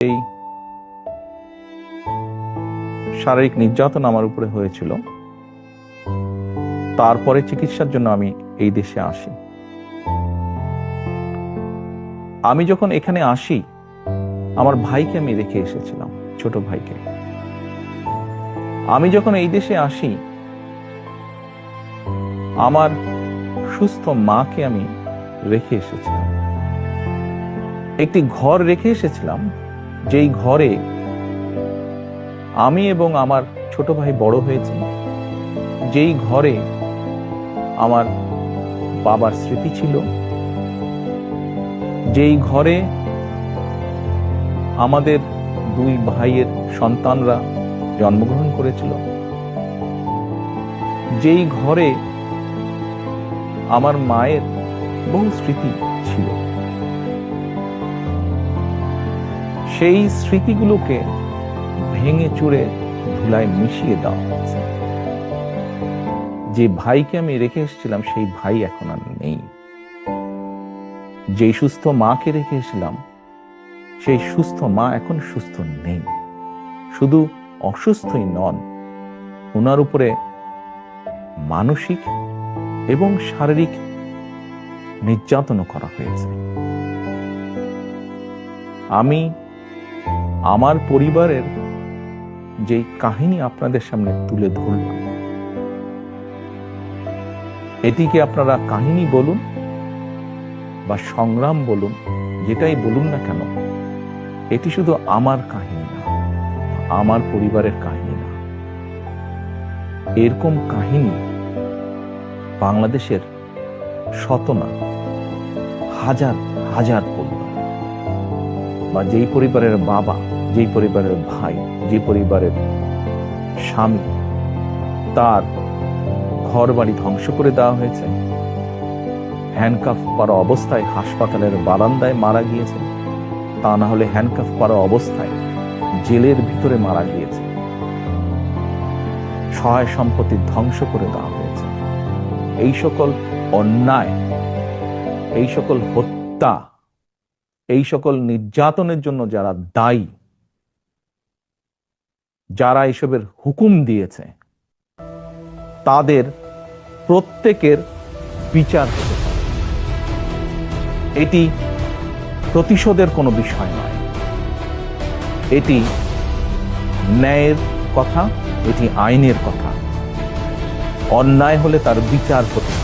এই শারীরিক নির্যাতন আমার উপরে হয়েছিল, তারপরে চিকিৎসার জন্য আমি এই দেশে আসি। আমি যখন এখানে আসি, আমার ভাইকে আমি রেখে এসেছিলাম, ছোট ভাইকে। আমি যখন এই দেশে আসি, আমার সুস্থ মাকে আমি রেখে এসেছিলাম। একটি ঘর রেখে এসেছিলাম, যেই ঘরে আমি এবং আমার ছোট ভাই বড় হয়েছি, যেই ঘরে আমার বাবার স্মৃতি ছিল, যেই ঘরে আমাদের দুই ভাইয়ের সন্তানরা জন্মগ্রহণ করেছিল, যেই ঘরে আমার মায়ের বহু স্মৃতি ছিল, সেই স্মৃতিগুলোকে ভেঙে চুরে ধুলায় মিশিয়ে দেওয়া হয়েছে। যে ভাইকে আমি রেখে এসেছিলাম, সেই ভাই এখন আর নেই। যেই সুস্থ মাকে রেখে এসেছিলাম, সেই সুস্থ মা এখন সুস্থ নেই। শুধু অসুস্থই নন, ওনার উপরে মানসিক এবং শারীরিক নির্যাতনও করা হয়েছে। আমি আমার পরিবারের যে কাহিনী আপনাদের সামনে তুলে ধরলাম, এটিকে আপনারা কাহিনী বলুন বা সংগ্রাম বলুন, যেটাই বলুন না কেন, এটি শুধু আমার কাহিনী না, আমার পরিবারের কাহিনী না। এরকম কাহিনী বাংলাদেশের শত না, হাজার হাজার পরিবার, বা যেই পরিবারের বাবা, যেই পরিবারের ভাই, যে পরিবারের স্বামী, তার ঘর বাড়ি ধ্বংস করে দেওয়া হয়েছে, হ্যান্ডকাফ করা অবস্থায় হাসপাতালের বারান্দায় মারা গিয়েছে, তা না হলে হ্যান্ডকাফ করা অবস্থায় জেলের ভিতরে মারা গিয়েছে, সহায় সম্পত্তি ধ্বংস করে দেওয়া হয়েছে। এই সকল অন্যায়, এই সকল হত্যা, এই সকল নির্যাতনের জন্য যারা দায়ী, যারা এসবের হুকুম দিয়েছে, তাদের প্রত্যেকের বিচার হতে হবে। এটি প্রতিশোধের কোনো বিষয় নয়, এটি ন্যায়ের কথা, এটি আইনের কথা। অন্যায় হলে তার বিচার হতে হবে।